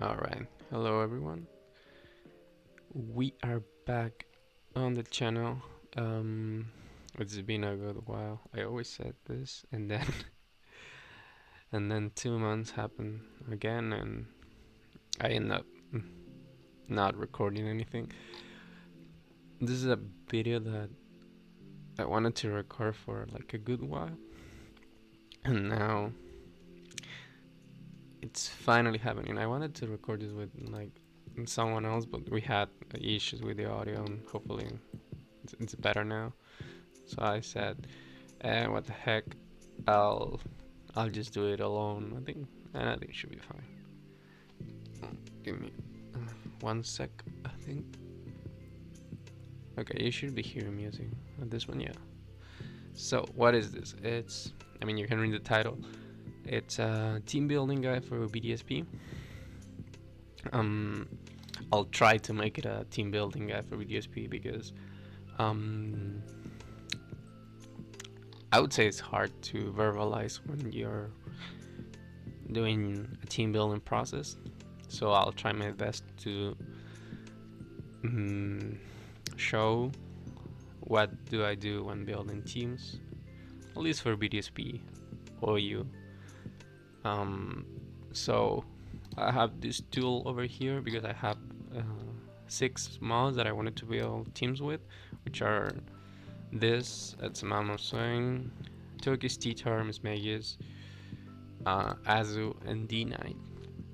Alright, hello everyone. We are back on the channel. It's been a good while. I always said this, and then and then 2 months happened again, and I end up not recording anything. This is a video that I wanted to record for like a good while, and now it's finally happening. I wanted to record this with like someone else, but we had issues with the audio, and hopefully it's better now. So I said, what the heck, I'll I'll just do it alone. I think it should be fine. Give me 1 sec. I think. Okay, you should be hearing music. This one, yeah. So what is this? You can read the title. It's a team building guide for BDSP. Um, I'll try to make it a team building guide for BDSP because um, I would say it's hard to verbalize when you're doing a team building process. So I'll try my best to show what do I do when building teams, at least for BDSP or you. So I have this tool over here because I have 6 mods that I wanted to build teams with, which are this, it's Mama Swing, Turkish T-Tar, Miss Magus, Azu, and D9.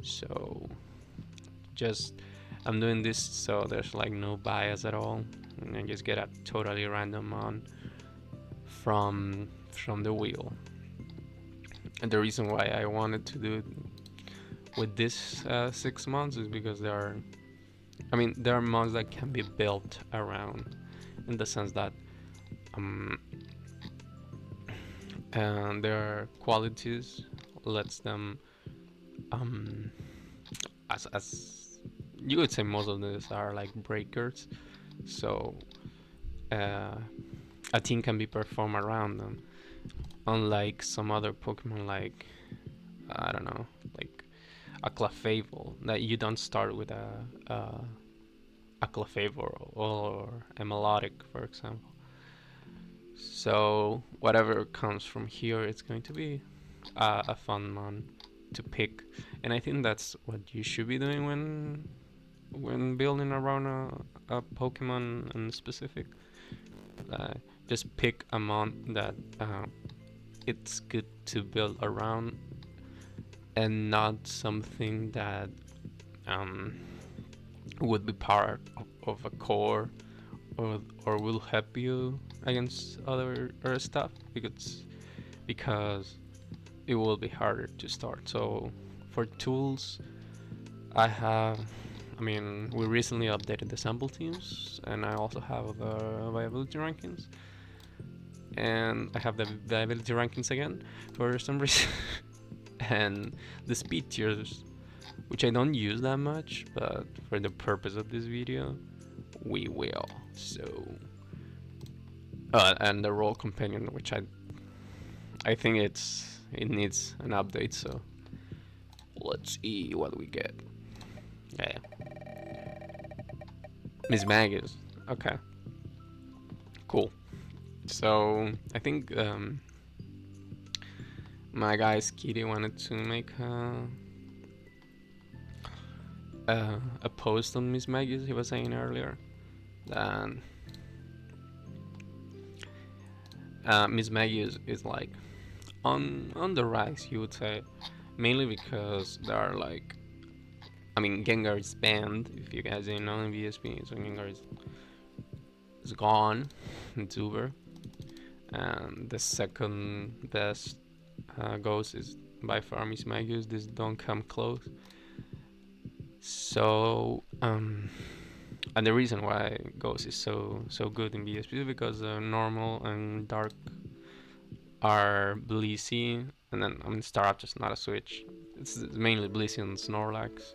So just I'm doing this so there's like no bias at all, and I just get a totally random mod from the wheel. And the reason why I wanted to do it with this 6 mods is because there are mods that can be built around, in the sense that and their qualities lets them as you would say, most of these are like breakers, so a team can be performed around them, unlike some other Pokemon like, I don't know, like a Clefable, that you don't start with a Clefable or a Melodic, for example. So whatever comes from here, it's going to be a fun one to pick, and I think that's what you should be doing when building around a Pokemon in specific. Just pick a mon that it's good to build around, and not something that would be part of a core, or will help you against other stuff, because it will be harder to start. So for tools, we recently updated the sample teams, and I also have the viability rankings, and I have the viability rankings again for some reason, and the speed tiers, which I don't use that much, but for the purpose of this video, we will. So, and the role companion, which I think it needs an update. So let's see what we get. Yeah, Miss Magus. Okay, cool. So I think my guy Skitty wanted to make a post on Miss Magus. He was saying earlier that Miss Magus is like on the rise, you would say, mainly because there are like, Gengar is banned, if you guys didn't know, in BSP, so Gengar is gone. It's over, and the second best ghost is by far Miss Magus. This don't come close. So and the reason why Ghost is so good in BSP is because normal and dark are Blissey, and then Staraptor just not a switch. It's mainly Blissey and Snorlax,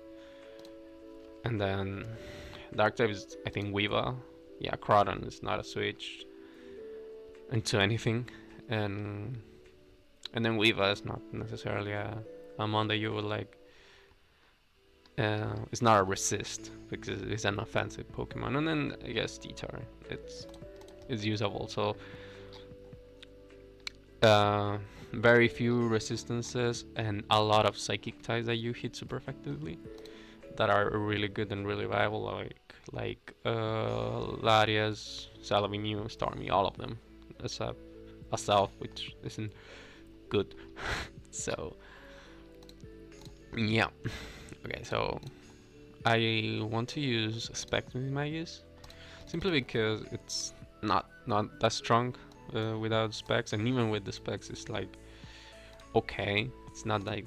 and then Dark type is, I think, Weavile. Yeah, Crawdon is not a switch into anything, and then Weavile is not necessarily a mon that you would like It's not a resist because it's an offensive Pokemon, and then I guess Detar. It's usable. So uh, very few resistances and a lot of psychic types that you hit super effectively that are really good and really viable, like Larias, Salaminu, Stormy, all of them, except Assault, which isn't good. So yeah, okay. So I want to use Spectrum Magus simply because it's not that strong without specs, and even with the specs, it's like okay. It's not like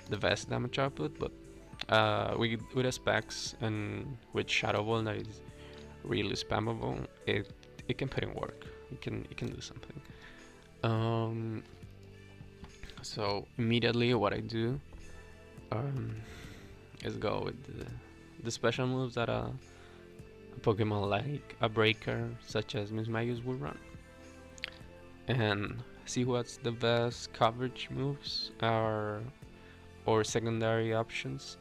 the best damage output, but with the specs and with Shadow Ball that is really spammable, it can put in work. It can do something. Um, so immediately what I do um, is go with the special moves that a Pokemon like a Breaker such as Miss Magus would run, and see what's the best coverage moves or secondary options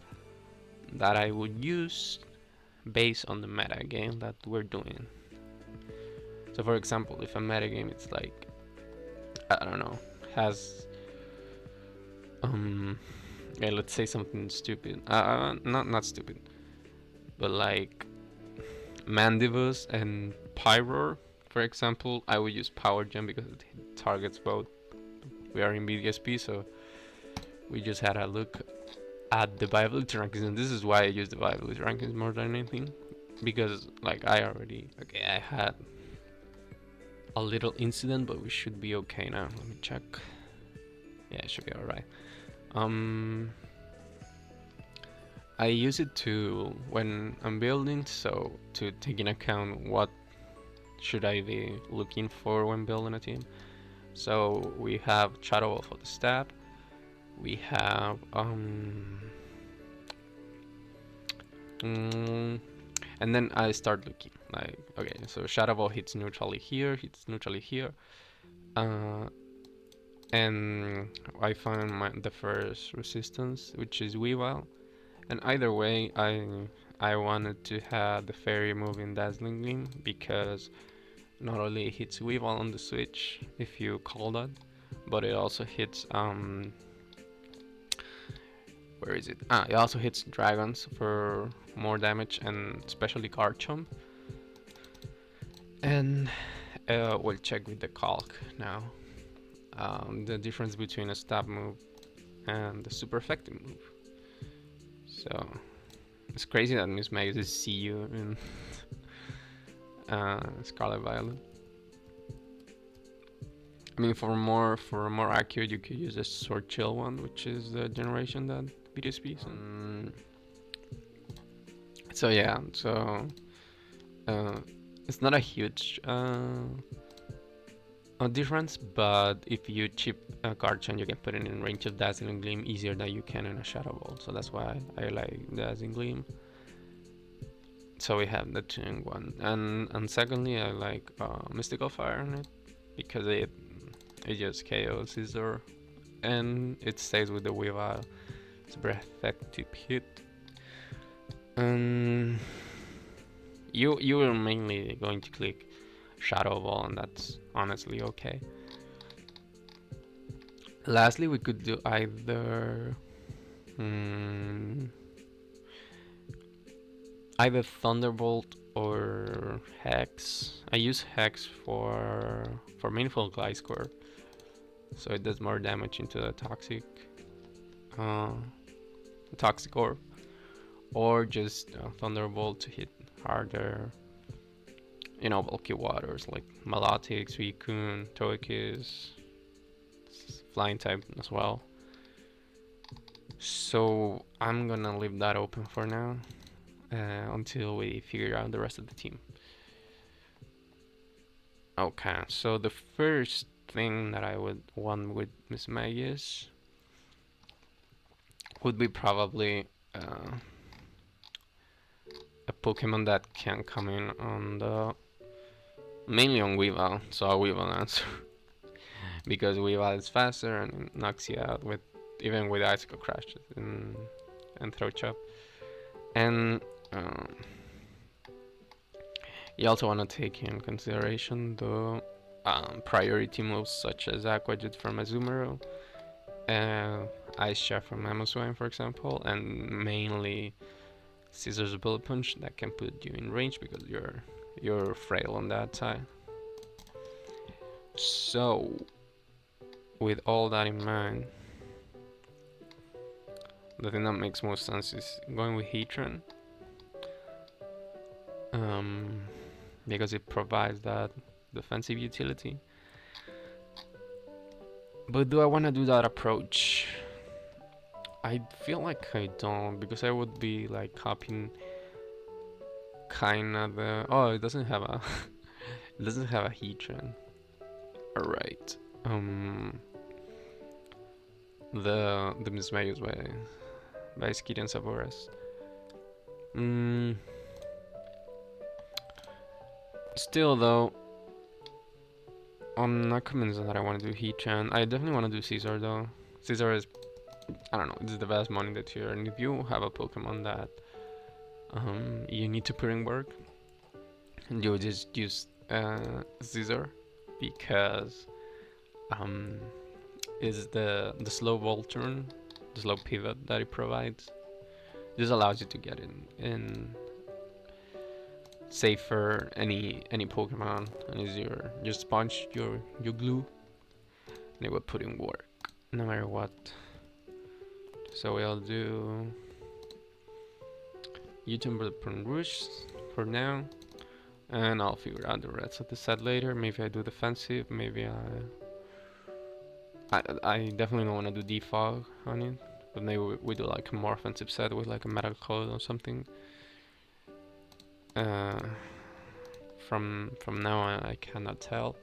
that I would use based on the meta game that we're doing. So for example, if a meta game it's like I don't know has yeah, let's say something stupid. Not stupid, but like Mandibus and Pyroar, for example, I would use Power Gem because it targets both. We are in BDSP, so we just had a look at the viability rankings, and this is why I use the viability rankings more than anything, because like I had a little incident, but we should be okay now. Let me check. Yeah, it should be alright. I use it to when I'm building, so to take in account what should I be looking for when building a team. So we have Shadow Ball for the stab. We have and then I start looking like okay, so Shadow Ball hits neutrally here, and I find the first resistance, which is Weavile. And either way, I wanted to have the fairy move in Dazzling Gleam because not only it hits Weavile on the switch if you call that, but it also hits where is it? It also hits dragons for more damage and especially Garchomp. And we'll check with the calc now. The difference between a stab move and the super effective move. So it's crazy that Miss Magus see you in Scarlet Violet. I mean, for more accurate, you could use a Sword Chill one, which is the generation that BDSP. So yeah, so it's not a huge difference, but if you chip a Garchomp, you can put it in range of Dazzling Gleam easier than you can in a Shadow Ball. So that's why I like Dazzling Gleam. So we have the 2-in-1, and secondly, I like Mystical Fire on it because it just KOs Scizor, and it stays with the Weavile. It's a very effective hit. You are mainly going to click Shadow Ball, and that's honestly okay. Lastly, we could do either either Thunderbolt or Hex. I use Hex for meaningful Gliscor, so it does more damage into the toxic orb, or just Thunderbolt to hit harder. You know, bulky waters like Melotix, Suicune, Togekiss, flying type as well. So I'm gonna leave that open for now until we figure out the rest of the team. Okay, so the first thing that I would want with Miss Magus would be probably a Pokemon that can come in on the mainly on Weavile, so a Weavile answer because Weavile is faster and it knocks you out with even with Icicle crashes, and and throw chop. And you also want to take in consideration the priority moves such as Aqua Jet from Azumarill, Ice Shot from Mamoswine, for example, and mainly Scissors Bullet Punch that can put you in range because you're frail on that side. So, with all that in mind, the thing that makes most sense is going with Heatran, because it provides that defensive utility. But do I want to do that approach? I feel like I don't, because I would be like copying kinda the. Oh, it doesn't have a. It doesn't have a Heatran. Alright. The Mismagius by Skid and Saboras. Still though, I'm not convinced that I want to do Heatran. I definitely want to do Caesar though. Caesar is, I don't know, it's the best money in the tier, and if you have a Pokemon that you need to put in work, you just use Caesar because is the slow volt turn, the slow pivot that it provides. This allows you to get in safer any Pokemon, and is your sponge, your glue, and it will put in work no matter what. So we'll do YouTube Bullet Rouge for now, and I'll figure out the rest of the set later. Maybe I do defensive, maybe I definitely don't want to do defog on it, but maybe we do like a more offensive set with like a metal coat or something. From now on, I cannot tell.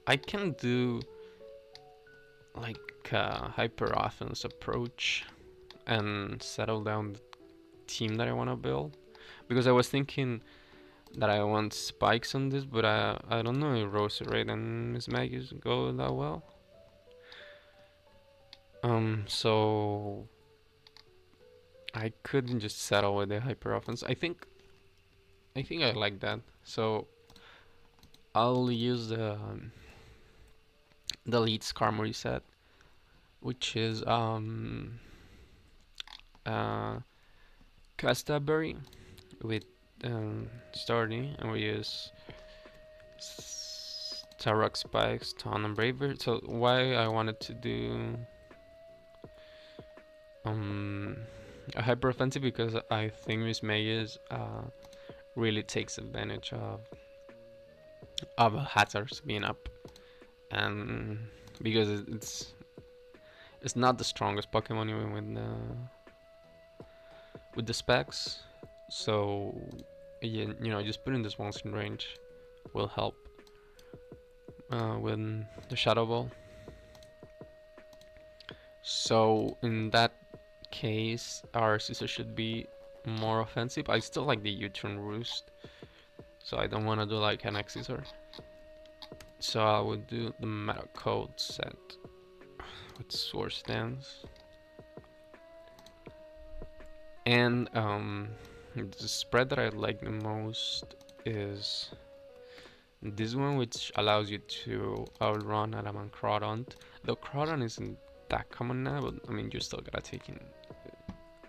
I can do like a hyper offense approach and settle down the team that I want to build, because I was thinking that I want spikes on this, but I don't know if Roserade and Mismagius go that well. So I couldn't just settle with the hyper offense. I think I like that. So I'll use the lead Skarmory set, which is Castaberry with Stardy, and we use Tarok Spikes, Ton and Braver. So why I wanted to do a hyper offensive, because I think Miss Magus really takes advantage of hazards being up, and because it's not the strongest Pokemon even with the specs, so you know, just putting this ones in range will help with the Shadow Ball. So in that case, our Scissor should be more offensive. I still like the U-turn roost, so I don't want to do like an X Scissor. So I would do the Metal Code set with Sword Stance. And the spread that I like the most is this one, which allows you to outrun Adam and Crawdon. Though Crawdon isn't that common now, but I mean, you still gotta take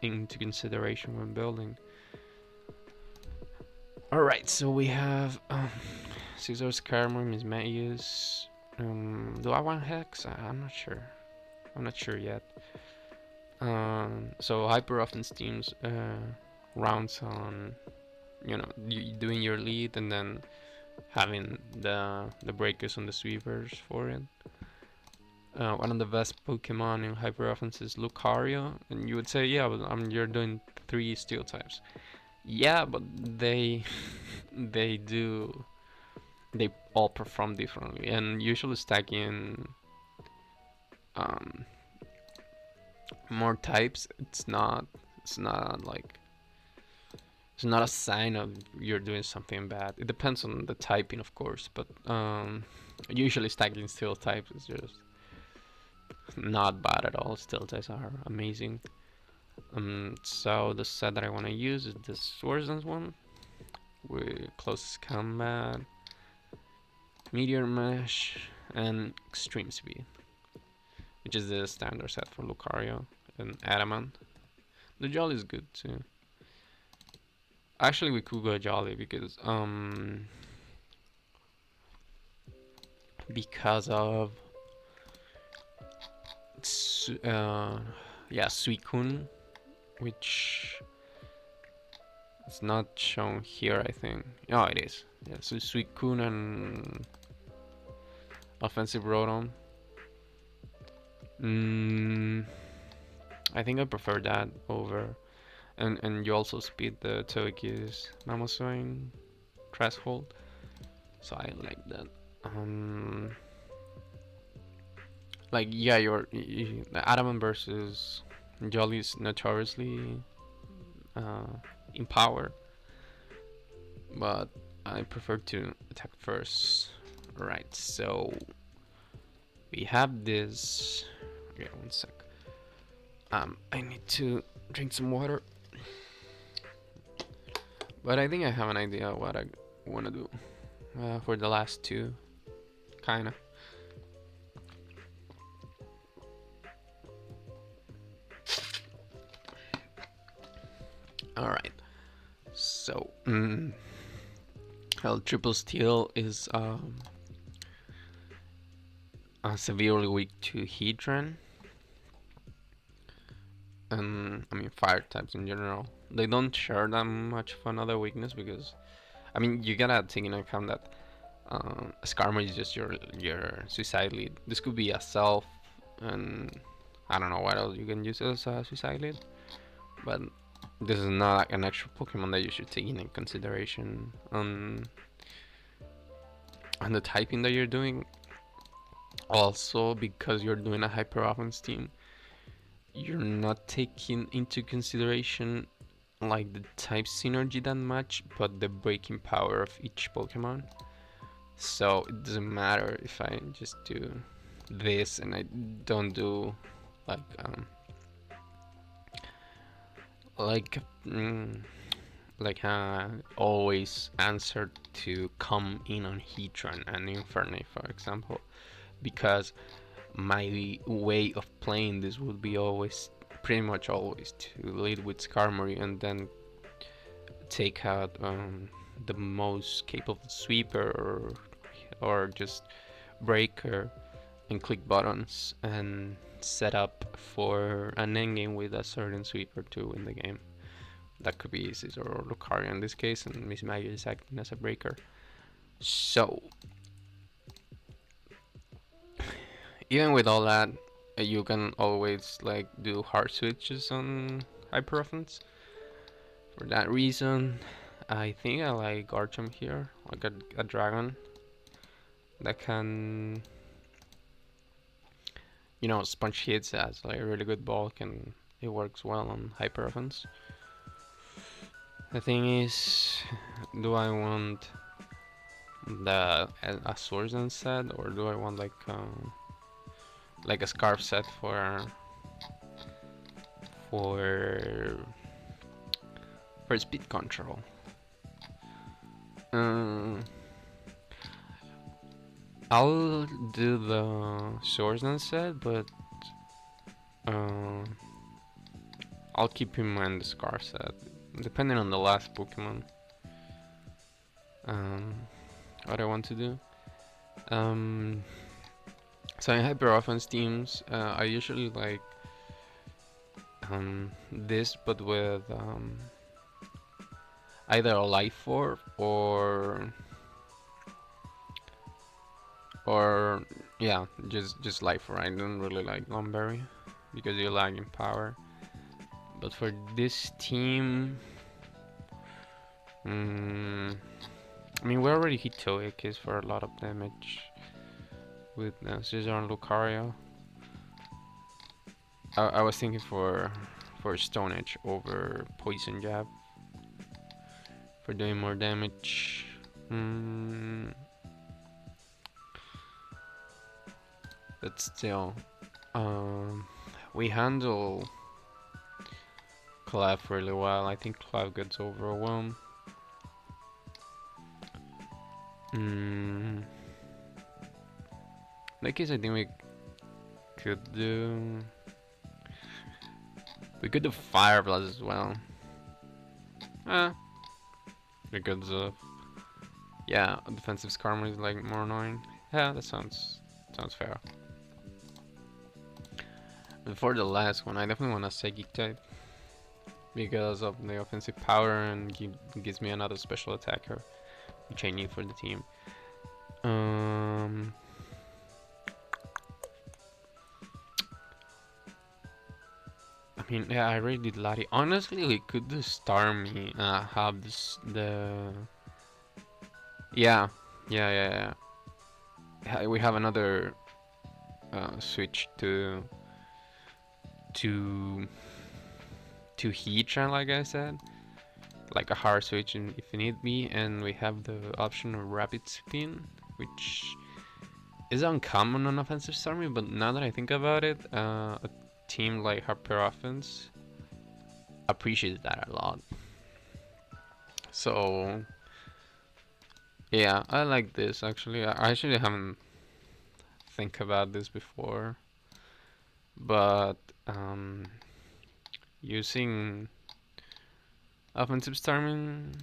into consideration when building. Alright, so we have Scissor, Skarmory, Mismagius. Do I want Hex? I'm not sure. I'm not sure yet. So hyper often steams rounds on, you know, doing your lead and then having the breakers on the sweepers for it. One of the best Pokemon in hyper offense is Lucario, and you would say, yeah, but you're doing 3 steel types. Yeah, but they all perform differently, and usually stacking more types, it's not a sign of you're doing something bad. It depends on the typing, of course, but usually stacking steel types is just not bad at all. Still ties are amazing. So the set that I want to use is the Swordsdance one with close combat, meteor mesh, and extreme speed, which is the standard set for Lucario and Adamant. The Jolly is good too. Actually, we could go Jolly because of yeah, Suicune, which it's not shown here, I think. Oh, it is. Yeah, so Suicune and Offensive Rotom. I think I prefer that over, and you also speed the Togekiss Mamoswine threshold, so I like that. Like yeah, the Adamant versus Jolly is notoriously uh, in power, but I prefer to attack first. Right, so we have this. Okay, one sec. I need to drink some water, but I think I have an idea of what I want to do for the last two, kinda. All right, so well, Triple Steel is severely weak to Heatran. And I mean fire types in general. They don't share that much of another weakness because I mean you gotta take into account that Skarmory is just your suicide lead. This could be a self, and I don't know what else you can use as a suicide lead, but this is not like an actual Pokemon that you should take into consideration on the typing that you're doing. Also, because you're doing a hyper offense team, you're not taking into consideration like the type synergy that much, but the breaking power of each Pokemon. So it doesn't matter if I just do this and I don't do like like mm, always answer to come in on Heatran and Infernape, for example, because my way of playing this would be always, pretty much always, to lead with Skarmory and then take out the most capable sweeper or just breaker and click buttons and set up for an endgame with a certain sweeper to win the game. That could be Scizor or Lucario in this case, and Miss Maggie is acting as a breaker. So, even with all that, you can always like do hard switches on hyper offense. For that reason, I think I like Garchomp here, like a dragon that can, you know, sponge hits as like a really good bulk, and it works well on hyper offense. The thing is, do I want a Swordsdance set, or do I want like a Scarf set for speed control? I'll do the Swordsdance set, but I'll keep in mind the Scarf set, depending on the last Pokemon. What I want to do. So in hyper offense teams, I usually like this, but with either a life orb or yeah, just life orb. I don't really like Lumberry because you lag in power. But for this team, I mean we already hit Togekiss for a lot of damage with Scizor and Lucario. I was thinking for Stone Edge over Poison Jab for doing more damage. But still, We handle Clef really well. I think Clef gets overwhelmed. In that case, I think we could do Fire Blast as well. Because yeah, defensive Skarmory is like more annoying. Yeah, that sounds fair. And for the last one, I definitely want a Psychic type because of the offensive power and gives me another special attacker, which I need for the team. I mean, yeah, I already did Lati. Honestly, we could do Starmie. Have this yeah. We have another switch to Heatran, like I said, like a hard switch if you need be, and we have the option of Rapid Spin, which is uncommon on offensive Starmie, but now that I think about it, a team like Harper Offense appreciates that a lot. So yeah, I like this actually. I actually haven't think about this before, but using offensive Starmie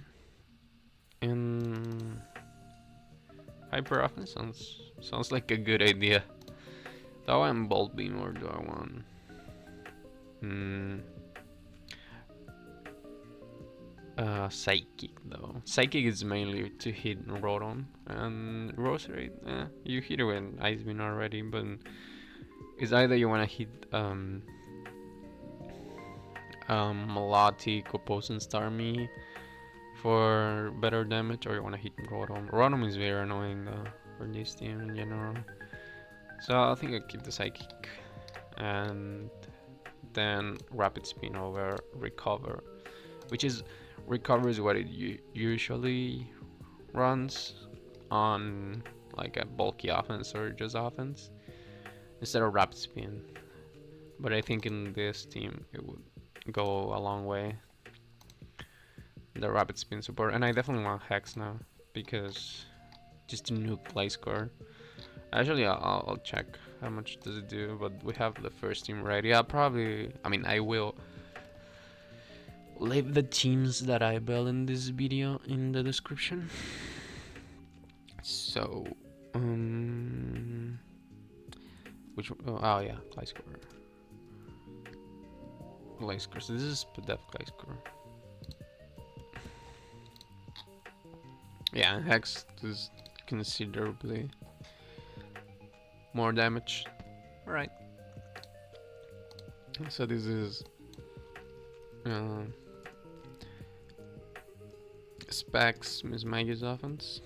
in Hyper Offense sounds like a good idea. Do I want Bolt Beam or do I want Psychic though? Psychic is mainly to hit Rotom and Roserade. You hit it with Ice Beam already, but it's either you want to hit Melodic or Poison Starmie for better damage, or you want to hit Rotom. Rotom is very annoying though for this team in general. So I think I'll keep the Psychic and then Rapid Spin over Recover, which is Recover is what it usually runs on like a bulky offense or just offense instead of Rapid Spin. But I think in this team it would go a long way, the Rapid Spin support, and I definitely want Hex now because just to nuke play score. Actually, I'll check how much does it do, but we have the first team ready. I will leave the teams that I built in this video in the description. So, oh yeah, Gliscor. So this is Pedef Gliscor. Yeah, Hex does considerably more damage. Alright. So this is Specs Miss Maggie's offense.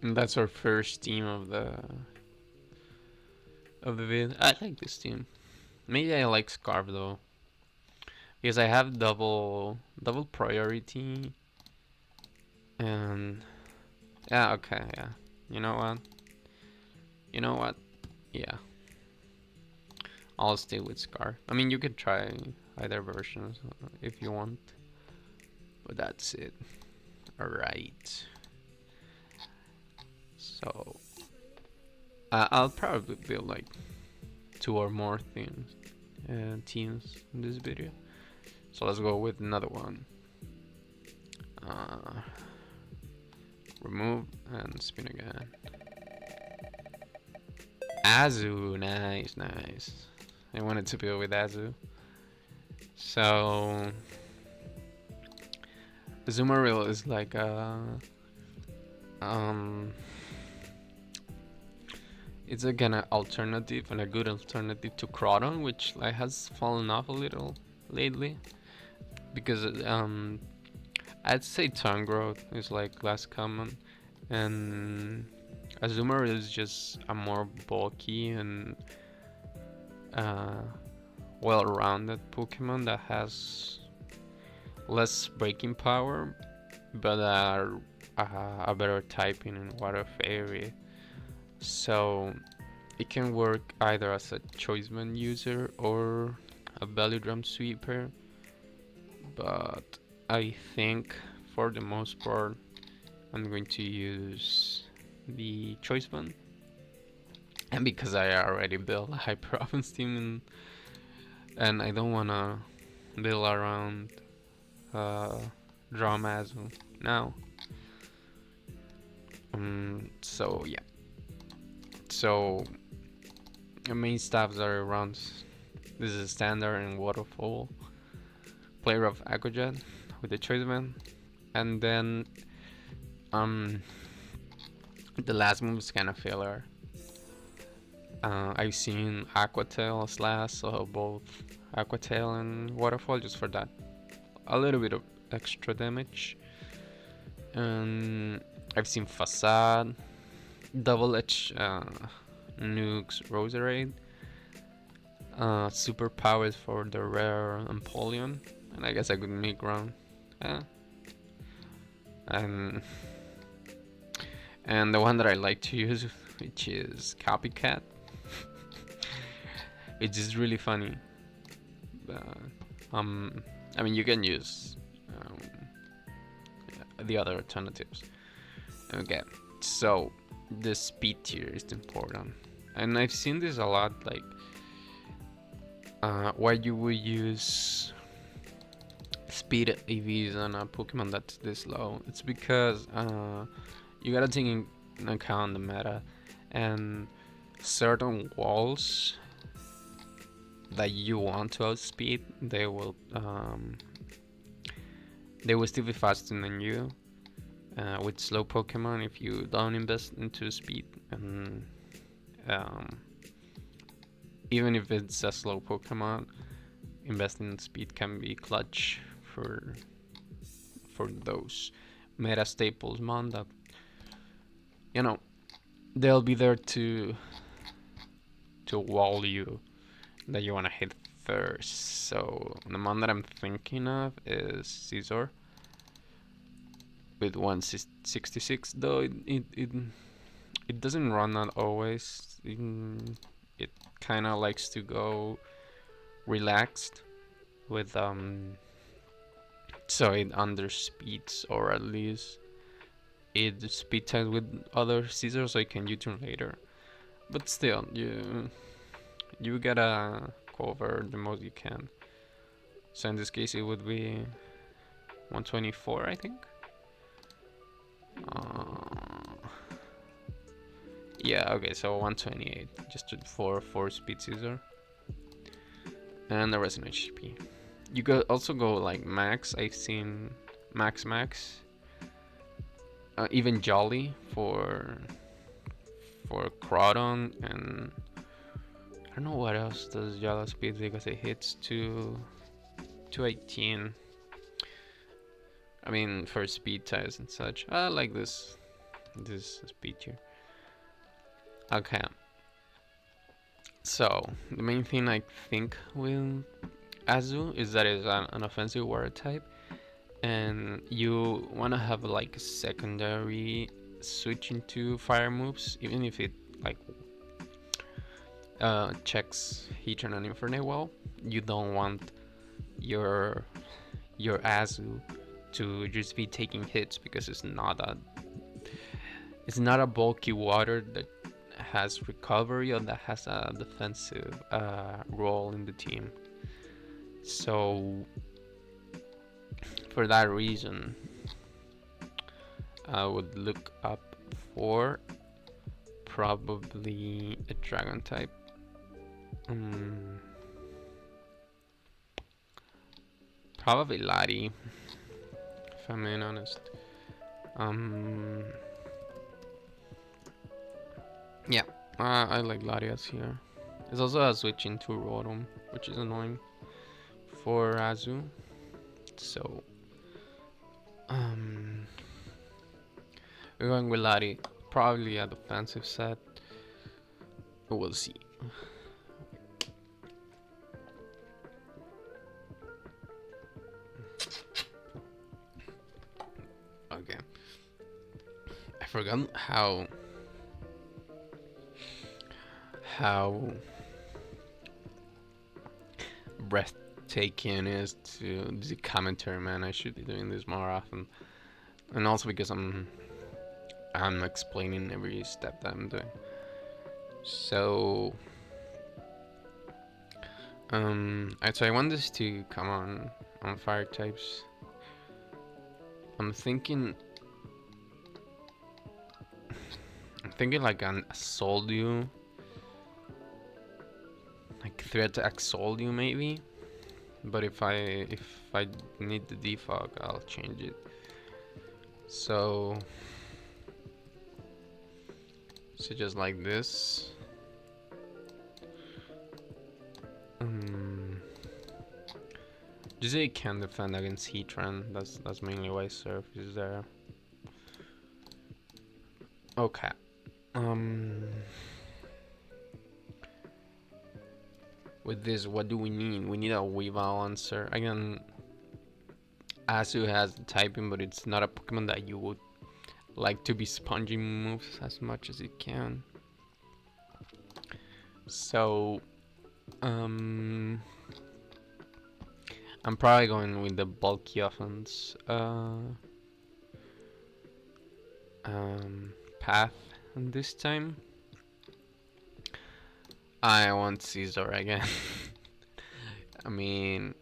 And that's our first team of the vid. I like this team. Maybe I like Scarf though, because I have double priority. And yeah, okay, yeah. You know what? Yeah. I'll stay with Scarf. I mean, you could try either versions if you want, but that's it. Alright. So I'll probably build like 2 or more teams in this video. So let's go with another one. Remove and spin again. Azu, nice. I wanted to build with Azu. So Azumarill is like it's a kind of alternative and a good alternative to Croton, which like has fallen off a little lately because I'd say tongue growth is like less common, and Azumarill is just a more bulky and well-rounded Pokemon that has less breaking power, but a better typing in Water Fairy. So it can work either as a choiceman user or a belly drum sweeper, but I think for the most part I'm going to use the choiceman. And because I already built a high performance team and I don't wanna build around uh, drum as now. So yeah. So the main stuffs are around. This is standard and waterfall. Player of Aquajet with the choiceman, and then um the last move is kind of filler. I've seen Aquatail slash, so both Aquatail and Waterfall just for that. A little bit of extra damage. And I've seen Facade, Double Edge Nukes, Roserade, Superpowers for the rare Empoleon, and I guess I could make run. And and the one that I like to use, which is Copycat. It's just really funny. I mean, you can use the other alternatives. Okay, so the speed tier is important, and I've seen this a lot. Like, why you would use speed EVs on a Pokemon that's this low? It's because you gotta take in account the meta, and certain walls that you want to outspeed, they will still be faster than you. With slow Pokemon, if you don't invest into speed, and even if it's a slow Pokemon, investing in speed can be clutch for those meta staples, man. That they'll be there to wall you, that you want to hit first. So the one that I'm thinking of is Scizor with 166, though it doesn't run that always. It kind of likes to go relaxed with so it underspeeds, or at least it speed times with other Scizors, so it can U-turn later. But still, you gotta cover the most you can. So in this case, it would be 124, I think. Yeah, okay, so 128, just for 4 speed Scizor. And the rest in HP. You could also go like max. I've seen max. Even Jolly for Crawdon, and I don't know what else does Jolly speed, because it hits 218. I mean, for speed ties and such. I like this speed here. Okay. So the main thing I think with Azu is that it's an offensive water type, and you want to have like a secondary switch into fire moves, even if it like checks Heatran and Infernape well. You don't want your Azu to just be taking hits, because it's not a bulky water that has recovery or that has a defensive role in the team. So for that reason, I would look up for probably a dragon type. Probably Lati, if I'm being honest. Yeah, I like Latias here. It's also a switch into Rotom, which is annoying for Azu. So, we're going with Lati. Probably a defensive set. We'll see. Okay. I forgot how breathtaking is to the commentary, man. I should be doing this more often, and also because I'm explaining every step that I'm doing. So so I want this to come on fire types. I'm thinking like an assault you, like threat to assault you maybe. But if I need the defog, I'll change it. So just like this. Just say it can defend against heat run. That's mainly why surf is there. Okay. With this, what do we need? We need a Weave Balancer. Again, Asu has the typing, but it's not a Pokemon that you would like to be sponging moves as much as it can. So, I'm probably going with the bulky offense path this time. I want Caesar again. I mean,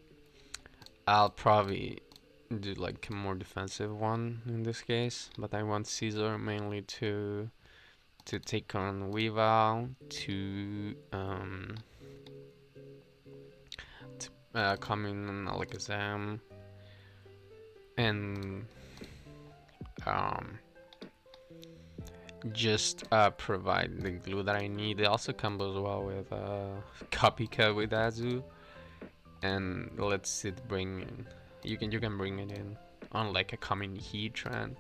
I'll probably do like a more defensive one in this case, but I want Caesar mainly to take on Weavile, to come in Alakazam, and just provide the glue that I need. It also combos well with Copycat with Azu, and let's it bring in. You can bring it in on like a coming Heatran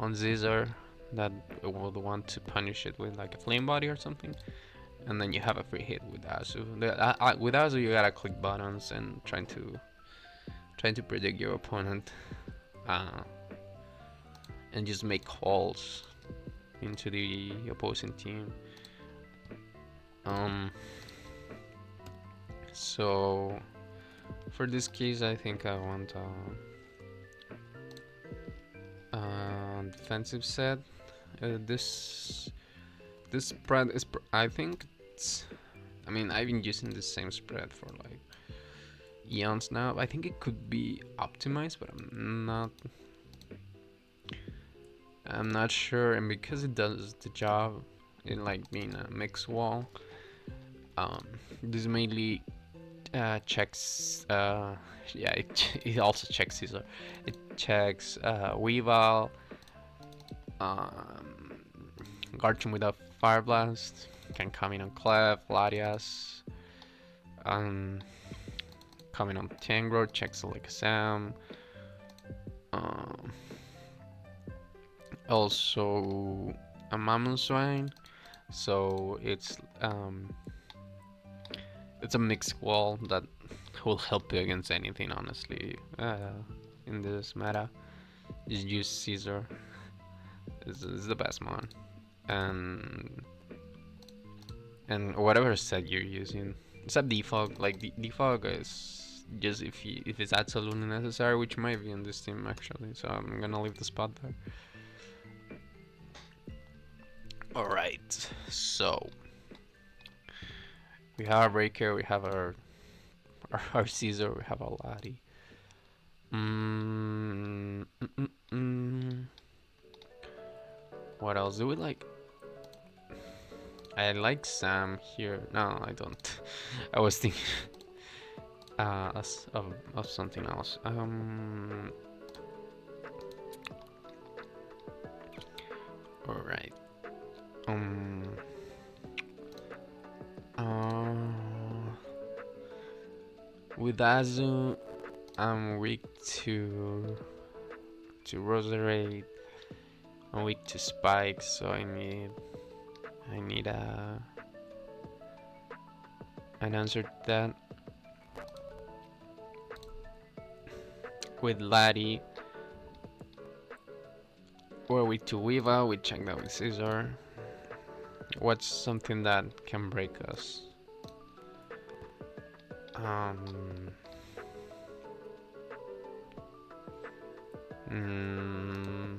on Zizor that would want to punish it with like a Flame Body or something, and then you have a free hit with Azu. With Azu, you gotta click buttons and trying to predict your opponent, and just make calls into the opposing team. So for this case, I think I want defensive set. This spread is, I think it's, I mean, I've been using the same spread for like eons now. I think it could be optimized, but I'm not sure. And because it does the job in like being a mix wall, this mainly checks yeah, it also checks Caesar. It checks Weavile, Garchomp without Fire Blast, can come in on Clef, Latias, coming on Tangrowth, checks Alakazam, also a Mamoswine, so it's a mixed wall that will help you against anything, honestly. In this meta, just use Caesar. Is the best one, and whatever set you're using, except defog. Like defog is just if it's absolutely necessary, which might be in this team actually. So I'm gonna leave the spot there. All right, so we have our Breaker, we have our Caesar, we have our Lottie. What else do we like? I like Sam here. No, I don't. I was thinking of something else. All right. With Azu, I'm weak to Roserade. I'm weak to Spike, so I need an answer to that. With Laddie, we're weak to Weavile. We check that with Scizor. What's something that can break us? Um, mm,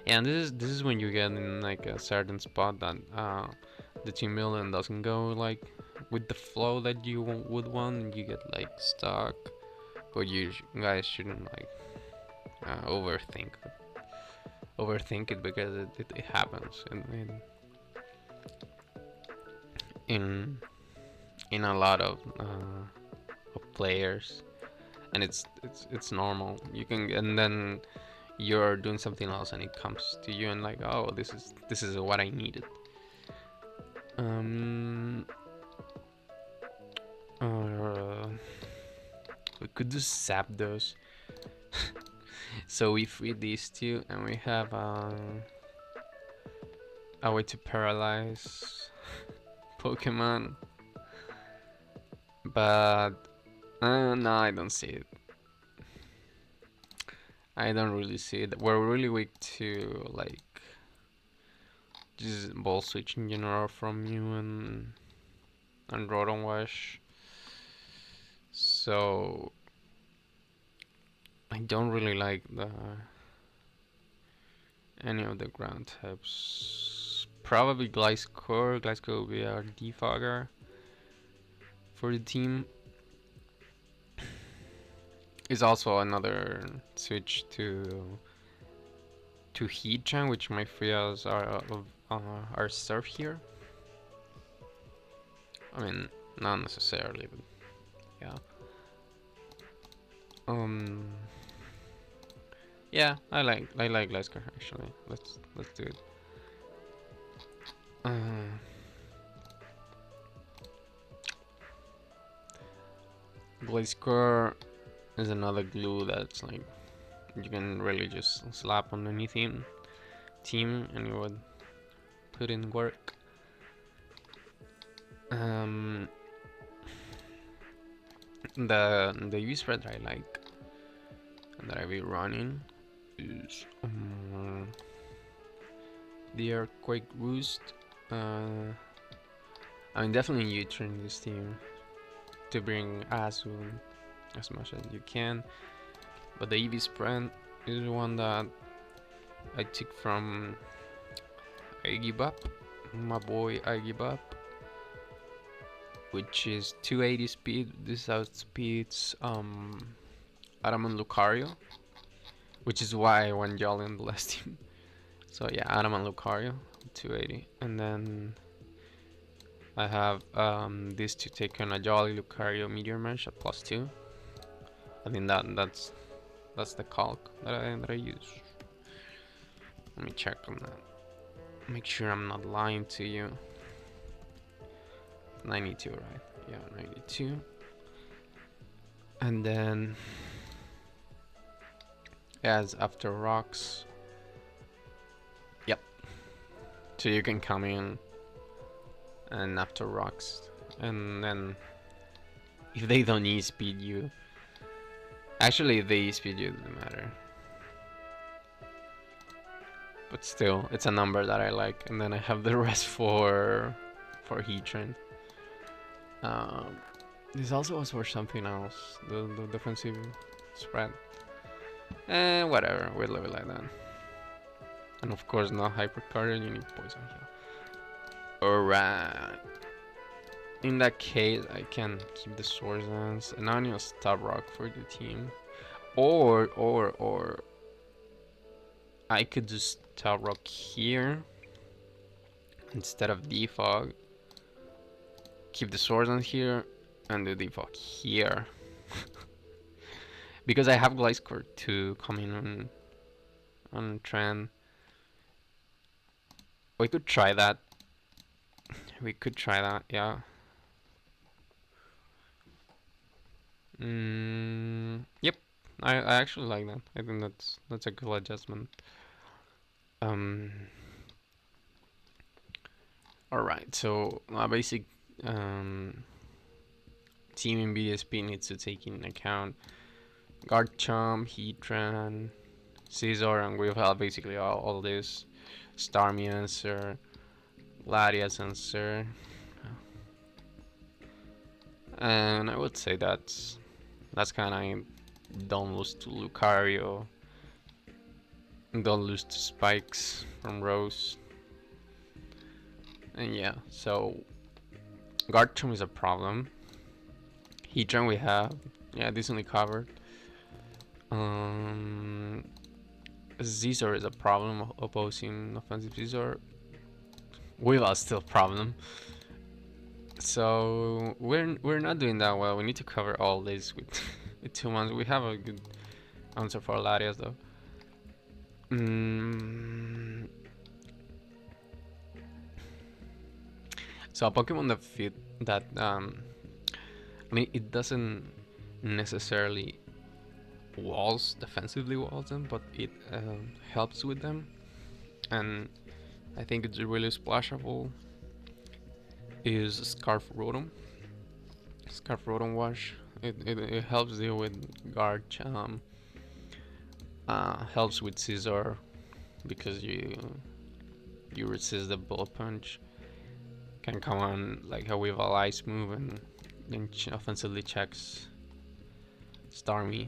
yeah, and this is when you get in like a certain spot that the team building doesn't go like with the flow that you would want, and you get like stuck. But you guys shouldn't like overthink it because it happens in in a lot of players, and it's normal. You can, and then you're doing something else and it comes to you and like, oh, this is what I needed. um uh, we could do Zapdos. So we free these two and we have a way to paralyze Pokemon, but no, I don't see it. I don't really see it. We're really weak to like just ball switch in general from you and Rotom Wash. So I don't really like the any of the ground types. Probably Gliscor. Gliscor will be our defogger for the team. Is also another switch to Heatran, which my Frias are served here. I mean, not necessarily, but yeah. Um, yeah, I like Gliscor actually. Let's do it. Gliscor is another glue that's like you can really just slap on any team and you would put in work. Um, the UV spread I like and that I be running is the Earthquake Roost. I mean, definitely you train this team to bring Azu as much as you can, but the EV spread is one that I took from I Give Up, my boy I Give Up, which is 280 speed. This outspeeds Adam and Lucario, which is why I went Jolly in the last team. So yeah, Adam and Lucario, 280, and then I have this to take on a Jolly Lucario Meteor Mesh at +2. I think that's the calc that I use. Let me check on that. Make sure I'm not lying to you. 92, right? Yeah, 92. And then as after rocks. Yep. So you can come in and after rocks, and then if they don't e-speed you, actually if they e-speed you, it doesn't matter. But still, it's a number that I like, and then I have the rest for Heatran. This also was for something else, the defensive spread. Whatever, we'll leave it like that. And of course, not hypercard, you need poison here. Alright. In that case, I can keep the Swords Dance, and I need a Stab Rock for the team. Or I could just Stab Rock here instead of Defog. Keep the Swords Dance here and the Defog here. Because I have Gliscor to come in on trend. We could try that. Yeah. Yep. I actually like that. I think that's a good adjustment. Alright, so a basic team in BDSP needs to take into account Garchomp, Heatran, Caesar, and we've had basically all this Starmie answer, Laria's answer, and I would say that's kind of don't lose to Lucario, don't lose to Spikes from Rose, and yeah, so Garchomp is a problem. Heatran we have, yeah, decently covered. Um, Zizor is a problem opposing offensive Zizor. Weavile still a problem. So we're not doing that well. We need to cover all this with, with 2 months. We have a good answer for Larias though. Mm, so a Pokemon that fit that I mean it doesn't necessarily defensively walls them, but it helps with them, and I think it's really splashable. Is Scarf Rotom. Scarf Rotom Wash. It helps deal with Garchomp. Helps with Scizor because you resist the bullet punch. Can come on like a Weavile Ice move and then offensively checks Starmie.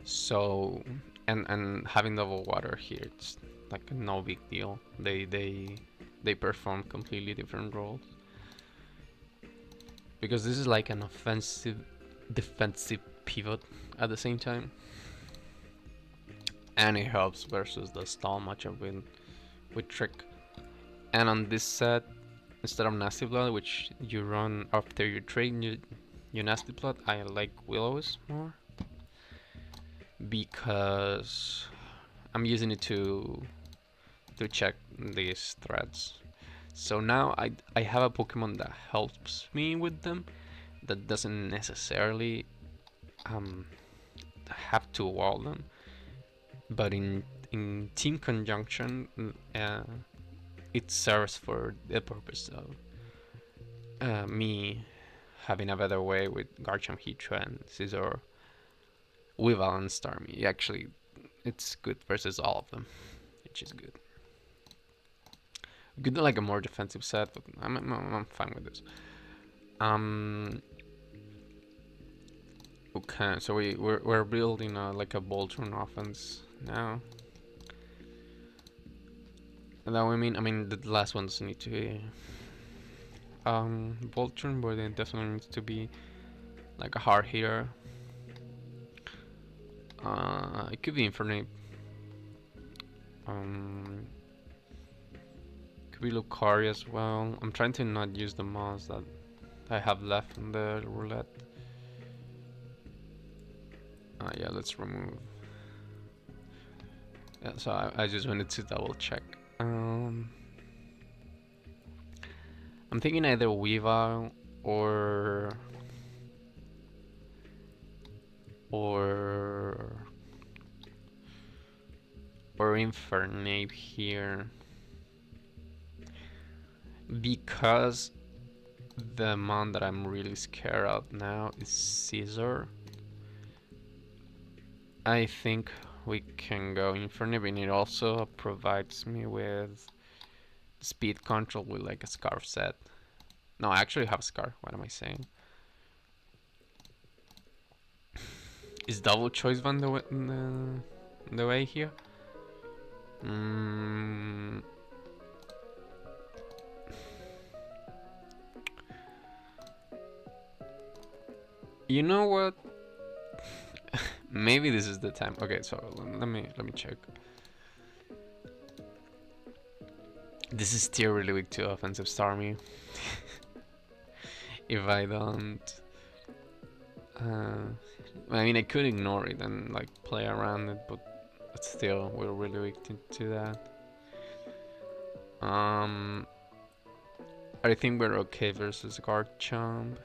So and having double water here, it's like no big deal. They perform completely different roles because this is like an offensive defensive pivot at the same time, and it helps versus the stall matchup with Trick. And on this set, instead of Nasty Blood, which you run after you trade you Nasty Blood, I like Willows more because I'm using it to check these threads. So now I have a Pokemon that helps me with them, that doesn't necessarily um, have to wall them, but in team conjunction, it serves for the purpose of me having a better way with Garchomp, Heatran, Scizor, Weavile, and Starmie. Actually, it's good versus all of them, which is good. We could do like a more defensive set, but I'm fine with this. Okay, so we're building like a Voltron offense now. And that I mean the last one doesn't need to be Voltron, but it definitely needs to be like a hard hitter. It could be Infernape. Could be Lucario as well. I'm trying to not use the mods that I have left in the roulette. Yeah, let's remove. Yeah, so I just wanted to double check. I'm thinking either Weavile or or Infernape here, because the mon that I'm really scared of now is Caesar. I think we can go Infernape, and it also provides me with speed control with like a Scarf set. No, I actually have a Scarf. What am I saying? Is double choice van the way here? You know what? Maybe this is the time. Okay, so let me check. This is still really weak to offensive Starmie. If I don't, I mean, I could ignore it and like play around it, but still, we're really weak to that. I think we're okay versus Garchomp.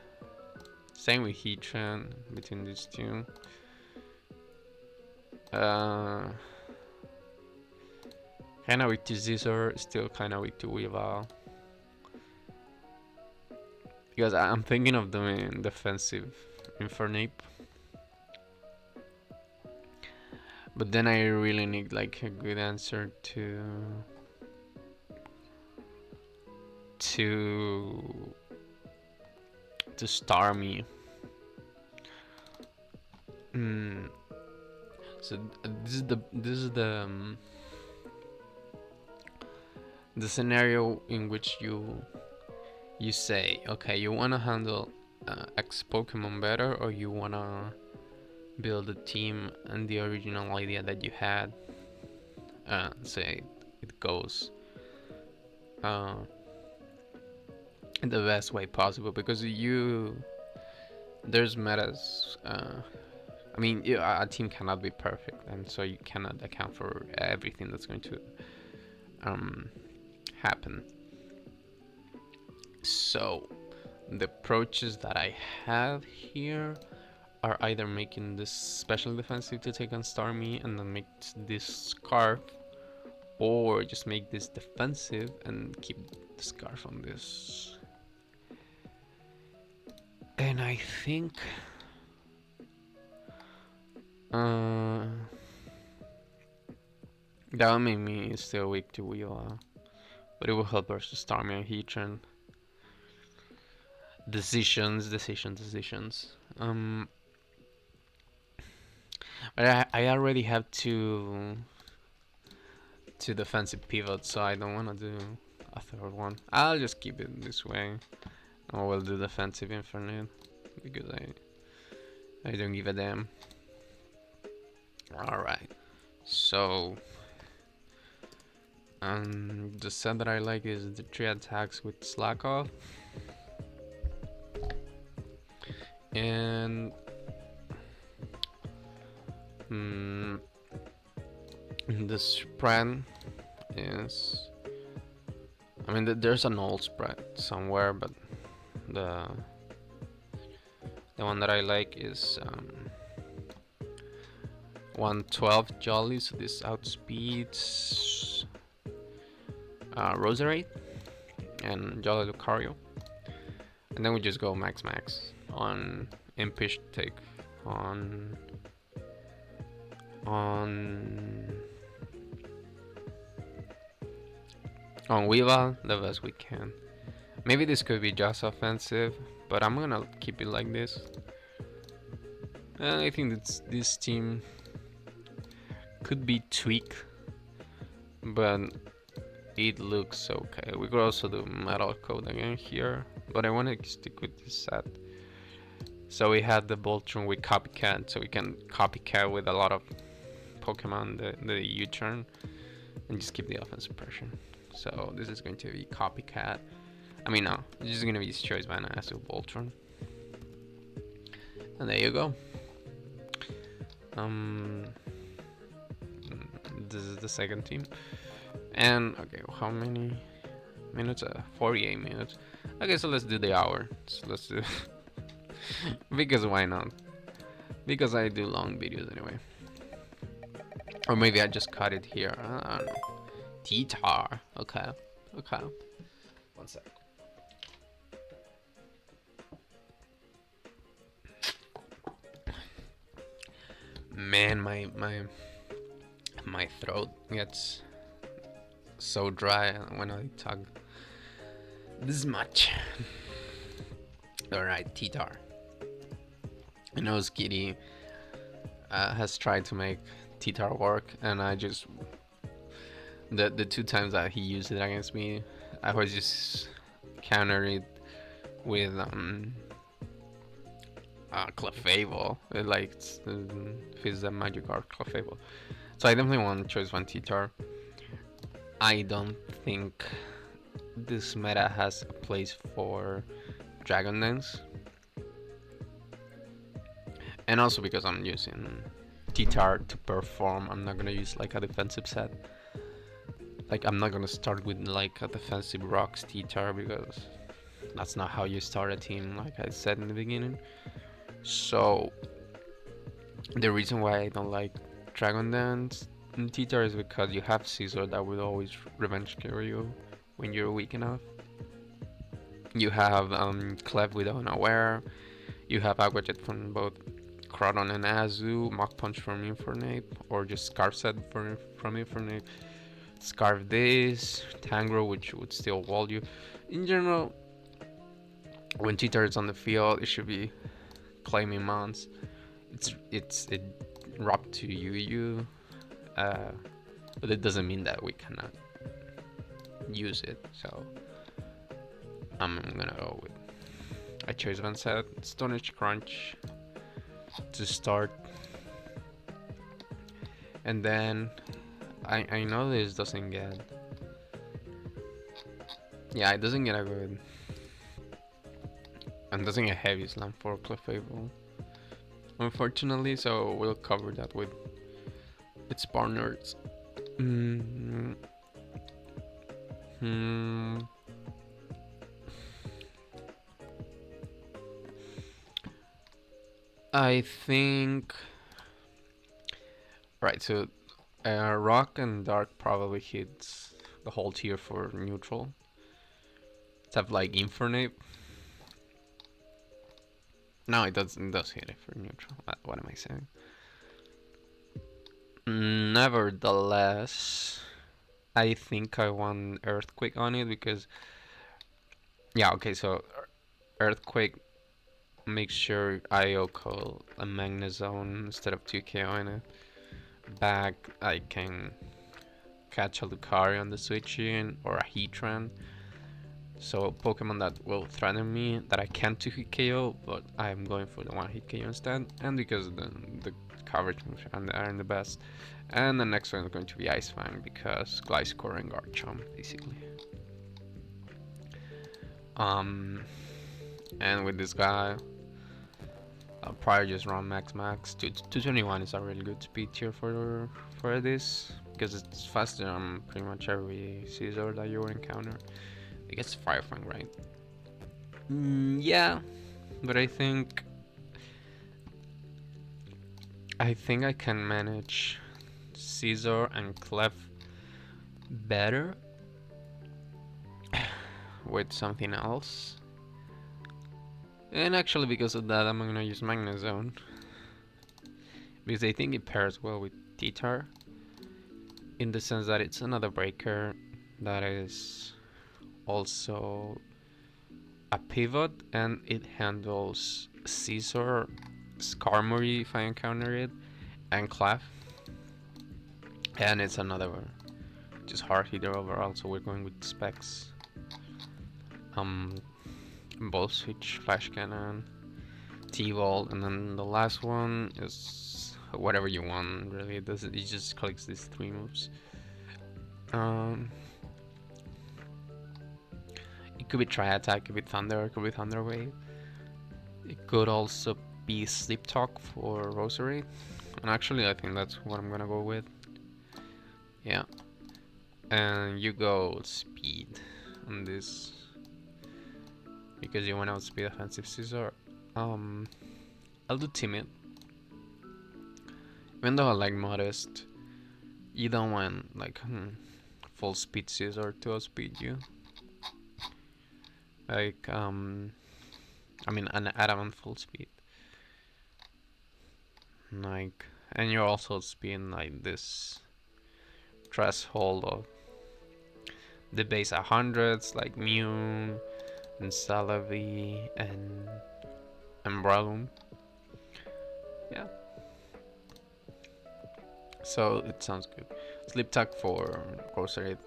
Same with Heatran between these two. Kinda weak to Scizor, still kinda weak to Weavile. Because I'm thinking of doing defensive Infernape. But then I really need like a good answer to to star me. Mm. So the scenario in which you say, okay, you wanna handle X Pokemon better, or you wanna build a team and the original idea that you had. Say it goes uh, in the best way possible, because there's metas. I mean, a team cannot be perfect, and so you cannot account for everything that's going to um, happen. So the approaches that I have here are either making this special defensive to take on Starmie and then make this Scarf, or just make this defensive and keep the Scarf on this. And I think that will make me still weak to wheel, but it will help versus Starmie and Heatran. Decisions. But I already have two defensive pivots, so I don't want to do a third one. I'll just keep it this way. I will do defensive infinite because I don't give a damn. All right, so the set that I like is the 3 attacks with slack off, and the spread is, I mean, there's an old spread somewhere, but the one that I like is 112 Jolly, so this outspeeds Roserade and Jolly Lucario, and then we just go max on Impish take on Weavile the best we can. Maybe this could be just offensive, but I'm gonna keep it like this. I think that this team could be tweaked, but it looks okay. We could also do Metal Coat again here, but I want to stick with this set. So we had the Voltron with Copycat, so we can Copycat with a lot of Pokemon the U-turn and just keep the offensive pressure. So this is going to be Copycat. I mean, no, it's just going to be Choice Banner as a Voltron. And there you go. This is the second team. And okay, how many minutes? 48 minutes. Okay, so let's do the hour. So let's do because why not? Because I do long videos anyway. Or maybe I just cut it here. I don't know. T-Tar. Okay. One sec. Man, my throat gets so dry when I talk this much. Alright, T-Tar. I know Skitty has tried to make T-Tar work, and I just the 2 times that he used it against me, I was just counter it with Clefable. It like fits the Magikarp Clefable. So I definitely want to choose one T-Tar. I don't think this meta has a place for Dragon Dance. And also because I'm using T-Tar to perform, I'm not gonna use like a defensive set. Like I'm not gonna start with like a defensive Rocks T-Tar because that's not how you start a team, like I said in the beginning. So the reason why I don't like Dragon Dance in T-Tar is because you have Scizor that will always revenge kill you when you're weak enough. You have Clef with Unaware. You have Aqua Jet from both Crodon and Azu, Mach Punch from Infernape, or just Scarf Set from Infernape. Scarf this, Tangro, which would still wall you. In general, when Cheetah is on the field, it should be claiming mounts. It wrapped to you, but it doesn't mean that we cannot use it. So I'm gonna go with I chose Van Set, Stone Age Crunch to start, and then I know this doesn't get, yeah, it doesn't get a good, and doesn't get heavy slam for Clefable, unfortunately. So we'll cover that with its partners. Mm, hmm. I think. Right, so Rock and Dark probably hits the whole tier for neutral. Except like Infernape. No, it does hit it for neutral. What am I saying? Nevertheless, I think I want Earthquake on it because, yeah, okay, so Earthquake makes sure IO call a Magnezone instead of 2KO in it. Back, I can catch a Lucario on the switch in or a Heatran. So Pokemon that will threaten me that I can't 2-hit KO, but I'm going for the 1-hit KO instead, and because the coverage moves aren't the best. And the next one is going to be Ice Fang because Gliscor and Garchomp, basically. And with this guy, I'll probably just run Max. 221 is a really good speed tier for this because it's faster on pretty much every Scizor that you will encounter. I guess Fire Fang, right? Yeah, but I think I can manage Scizor and Clef better with something else. And actually, because of that, I'm gonna use Magnezone because I think it pairs well with T-Tar in the sense that it's another breaker that is also a pivot and it handles Scizor, Skarmory if I encounter it, and Clef. And it's another just hard hitter overall, so we're going with specs. Ball switch, flash cannon, T-ball, and then the last one is whatever you want. Really, it just clicks these 3 moves. It could be Tri-Attack, it could be Thunder, it could be Thunder Wave. It could also be Sleep Talk for Rosary, and actually I think that's what I'm gonna go with. Yeah, and you go Speed on this because you want to outspeed offensive Scizor. I'll do Timid. Even though I like Modest, you don't want like full speed Scizor to outspeed you. Like I mean an adamant full speed. Like, and you're also speeding like this threshold of the base 100s like Mew and Salavi and Breloom. Yeah. So it sounds good. Sleep Talk for Grocery,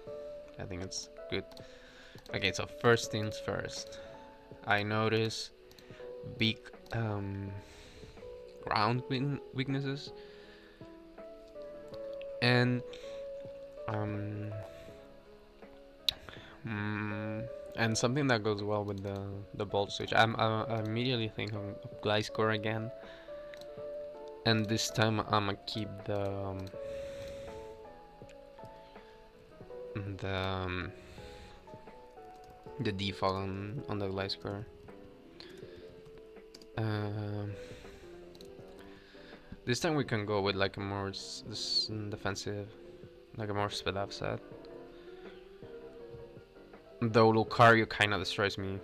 I think it's good. Okay, so first things first. I notice big ground weaknesses and and something that goes well with the bolt switch. I immediately think of Gliscor again, and this time I'ma keep the the default on the Gliscor. This time we can go with like a more defensive, like a more sped up set. Though Lucario kinda destroys me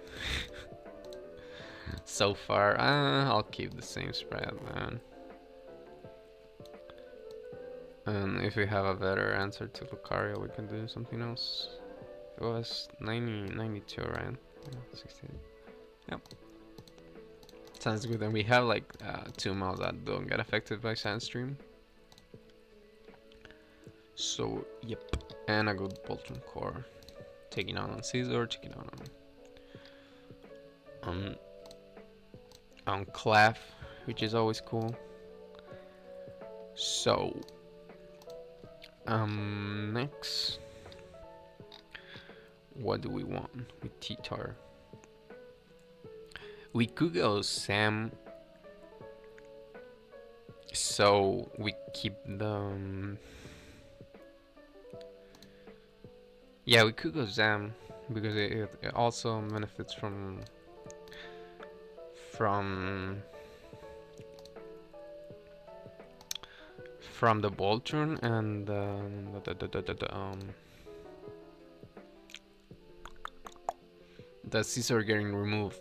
so far. I'll keep the same spread, man. And if we have a better answer to Lucario, we can do something else. It was 92, right? Yeah, 68. Yep. Sounds good. And we have like 2 mobs that don't get affected by Sandstream. So, yep. And a good Bolton Core. Taking on Caesar, taking on Clef, which is always cool. So, next. What do we want with T-Tar? We could go Sam. So we keep the. Yeah, we could go Zam because it also benefits from the Voltron and the Caesar getting removed.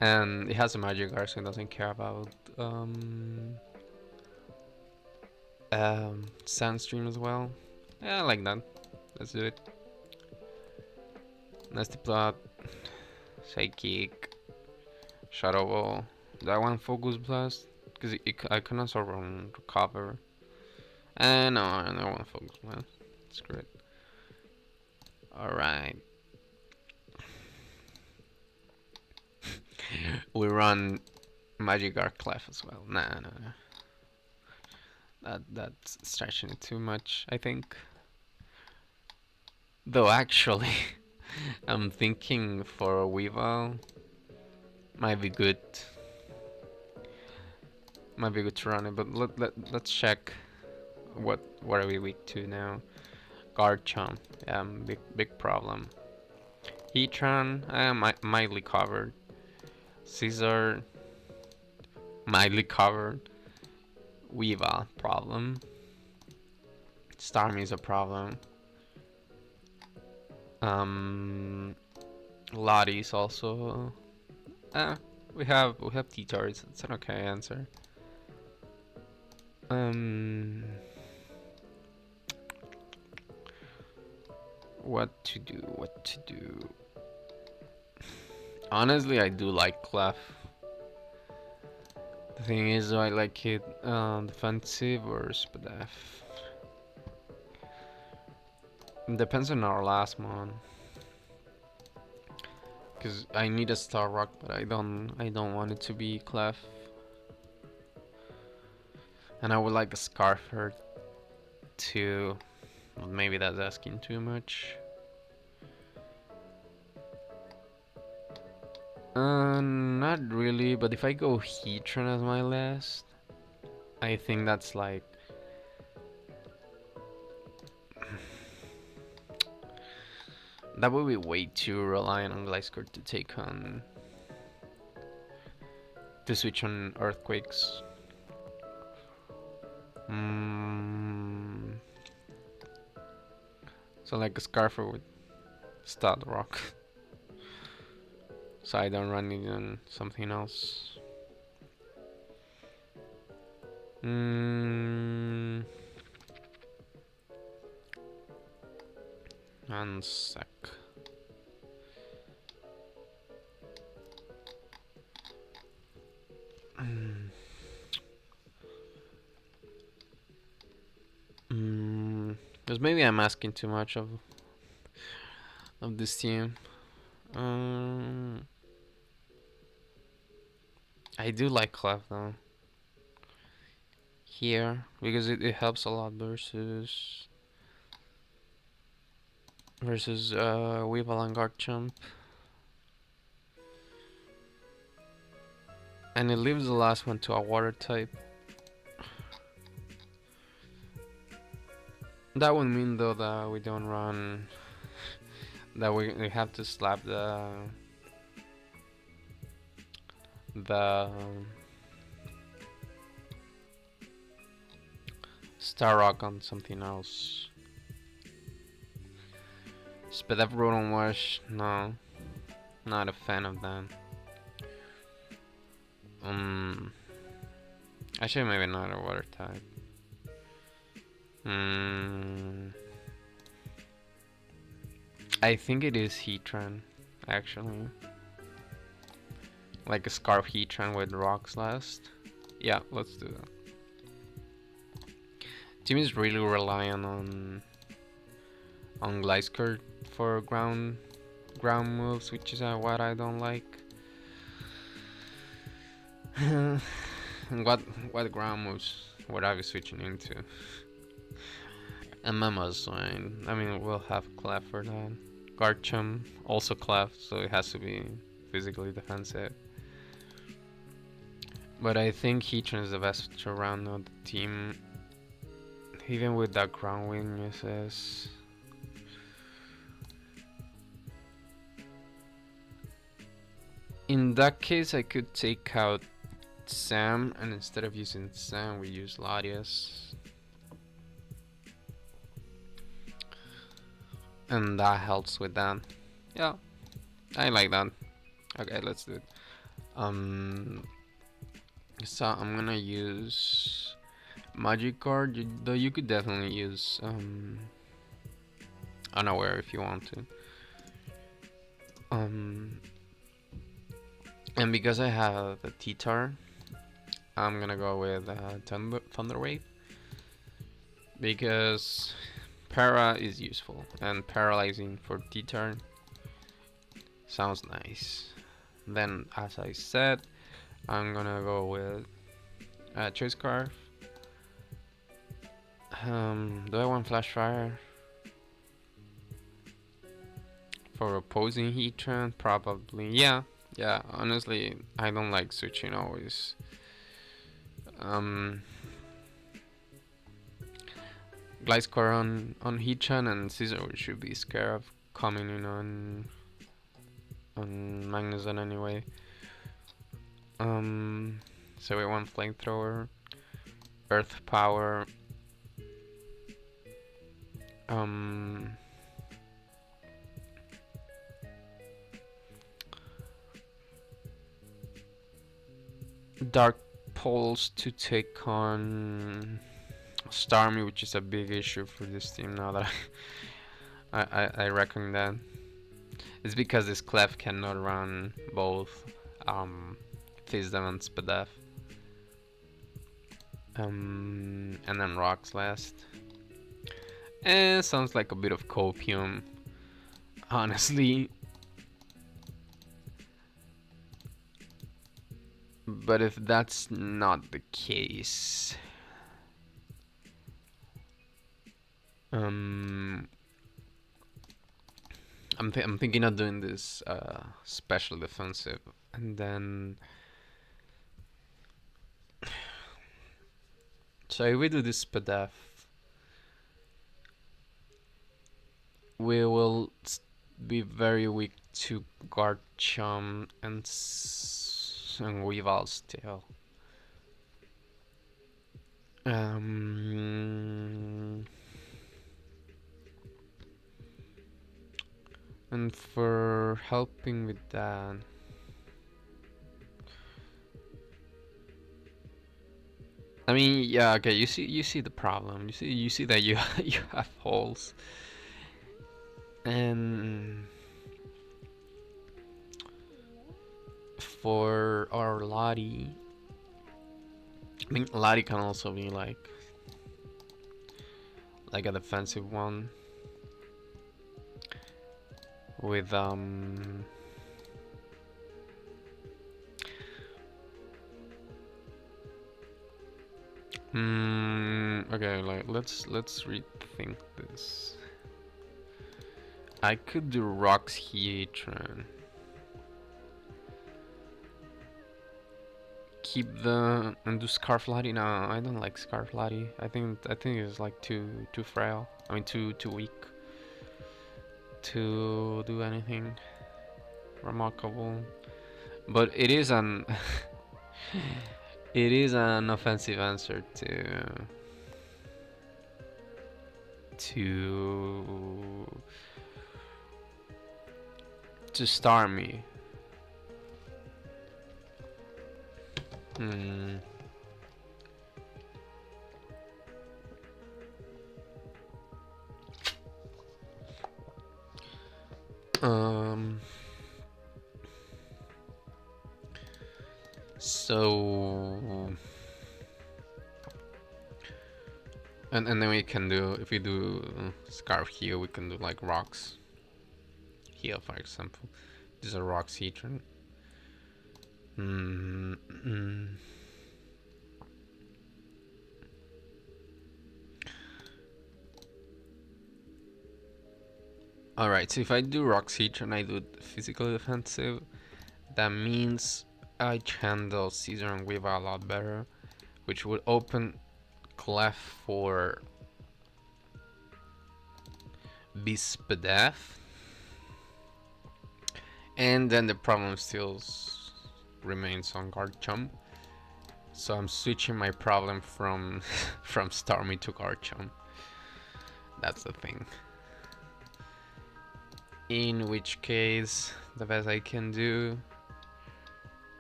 And it has a magic guard, so it doesn't care about Sandstream as well. Yeah, I like that. Let's do it. Nasty Plot, Psychic, Shadow Ball. That one Focus Blast, because I can also run Recover. And no, I don't want Focus Blast. Screw it. Alright. We run Magikarp Clef as well. Nah. That's stretching it too much, I think. Though actually, I'm thinking for a Weavile might be good. Might be good to run it, but let's check what are we weak to now. Garchomp, big problem. Heatran, mildly covered. Caesar, mildly covered. Weavile, problem. Starmie is a problem. Lottie's also. We have T-Tar. It's an okay answer. What to do? Honestly, I do like Clef. The thing is, I like it defensive or SPDF. It depends on our last mon. Cause I need a Star Rock, but I don't want it to be Clef. And I would like a Scarfer too. Well, maybe that's asking too much. Not really, but if I go Heatran as my last, I think that's like that would be way too reliant on Gliscor to take on to switch on Earthquakes. So like a Scarfer with Stud Rock. So I don't run it on something else. One sec. Because maybe I'm asking too much of this team. I do like Clef though. Here, because it helps a lot versus Weavile and Garchomp. And it leaves the last one to a water type. That would mean though that we don't run, that we have to slap the Star Rock on something else. Speed up Rotom Wash, no, not a fan of that. Actually, maybe not a water type. Mm, I think it is Heatran, actually. Like a Scarf Heatran with Rock Blast. Yeah, let's do that. Team is really relying on Gliscor for ground moves, which is what I don't like. what ground moves would I be switching into? And Mama's fine. I mean, we'll have Clef for that. Garchomp also Clef, so it has to be physically defensive. But I think Heatran is the best to round out the team. Even with that ground weaknesses. In that case, I could take out Sam, and instead of using Sam, we use Latias. And that helps with that. Yeah, I like that. Okay, let's do it. So I'm gonna use Magikarp, though you could definitely use Unaware if you want to. And because I have the T-Tar, I'm gonna go with Thunder Wave. Because Para is useful, and paralyzing for T-Turn sounds nice. Then, as I said, I'm gonna go with Choice Scarf. Do I want Flash Fire? For opposing Heatran? Probably. Yeah, honestly, I don't like switching always. Gliscor on Heatran, and Scissor should be scared of coming in on Magnezone anyway. So we want Flamethrower, Earth Power, Dark Pulse to take on Starmie, which is a big issue for this team now that I reckon that. It's because this Clef cannot run both Fizdam and Spadef. And then Rocks last. Sounds like a bit of copium, honestly. But if that's not the case, I'm thinking of doing this special defensive, and then so if we do this Spadef, we will be very weak to Garchomp and Weavile still. And for helping with that, I mean, yeah, okay. You see the problem. You see that you you have holes, and for our Lottie, I mean, Lottie can also be like a defensive one with okay, like let's rethink this. I could do Rocks Heatran. Keep the and do Scarf Lottie. No, I don't like Scarf Lottie. I think it's like too frail. I mean too weak to do anything remarkable. But it is an it is an offensive answer to Starmie. Um, so and then we can do, if we do scarf here, we can do like rocks here, for example. These are rocks here. Mm -mm. Alright, so if I do rocks here and I do physical defensive, that means I handle Caesar and Weave a lot better, which would open clef for Bispedef. And then the problem still remains on Garchomp. So I'm switching my problem from from Starmie to Garchomp. That's the thing. In which case, the best I can do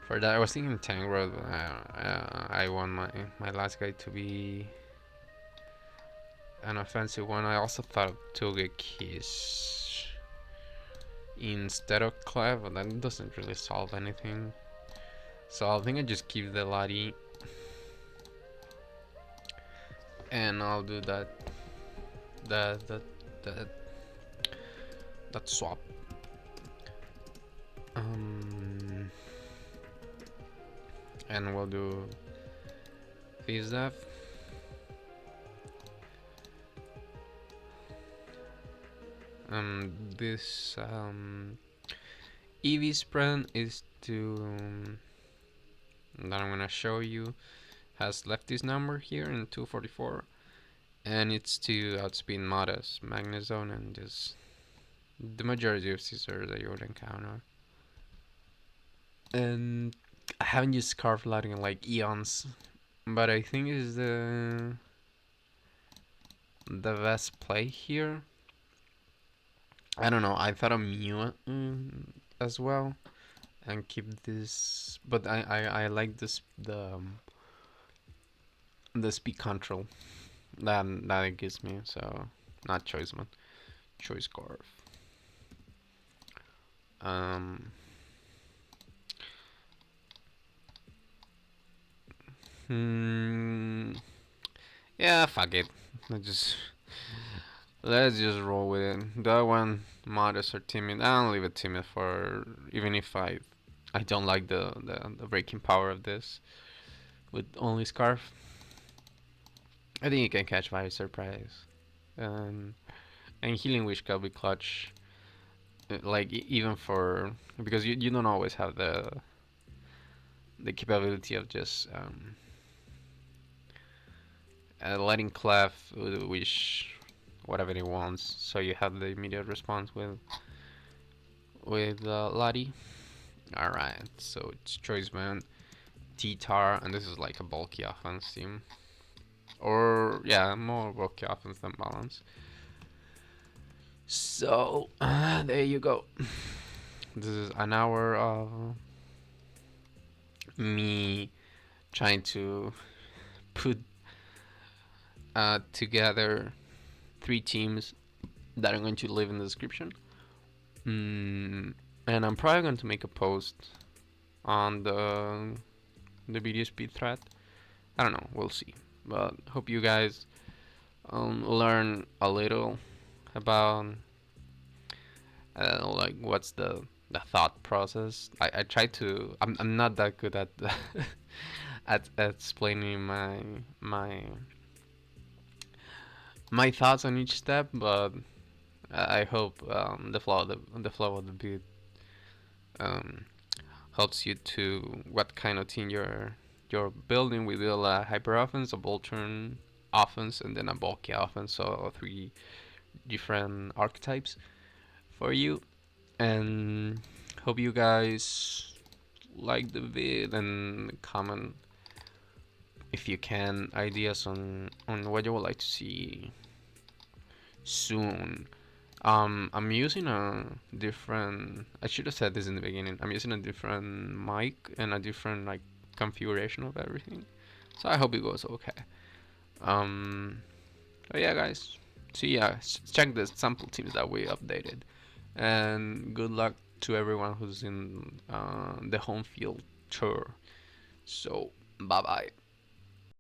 for that, I was thinking Tangrowth. I want my last guy to be an offensive one. I also thought of Togekiss instead of Clef, but that doesn't really solve anything. So I think I just keep the Lottie, and I'll do that swap. And we'll do this stuff. This EV spread is to that I'm gonna show you, has left this number here in 244, and it's to outspeed Modest, Magnezone, and just the majority of Caesar that you would encounter. And I haven't used Scarf Lighting in like eons, but I think it's the best play here. I don't know, I thought of Mew as well, and keep this, but I like this the speed control that it gives me. So not choice man, choice scarf. Yeah, fuck it. Let's just roll with it. That one, modest or timid. I'll leave it timid for, even if I don't like the breaking power of this with only scarf. I think you can catch by surprise. And healing wish can be clutch. Like even for, because you don't always have the capability of just letting Clef wish whatever he wants, so you have the immediate response with Lottie. Alright, so it's Choice Man, T-Tar, and this is like a bulky offense team. Or, yeah, more bulky offense than balance. So, there you go. This is an hour of me trying to put together 3 teams that are going to live in the description. And I'm probably going to make a post on the BDSP thread. I don't know, we'll see. But hope you guys learn a little about like what's the thought process. I try to. I'm not that good at at explaining my thoughts on each step, but I hope the flow of the beat helps you to what kind of team you're building. We build a hyper offense, a Voltron offense, and then a bulky offense. So 3 different archetypes for you. And hope you guys like the vid and comment if you can ideas on what you would like to see soon. I'm using a different, I should have said this in the beginning, I'm using a different mic and a different like configuration of everything, so I hope it goes okay. But yeah guys, see ya, check the sample teams that we updated. and good luck to everyone who's in the home field tour. So, bye bye.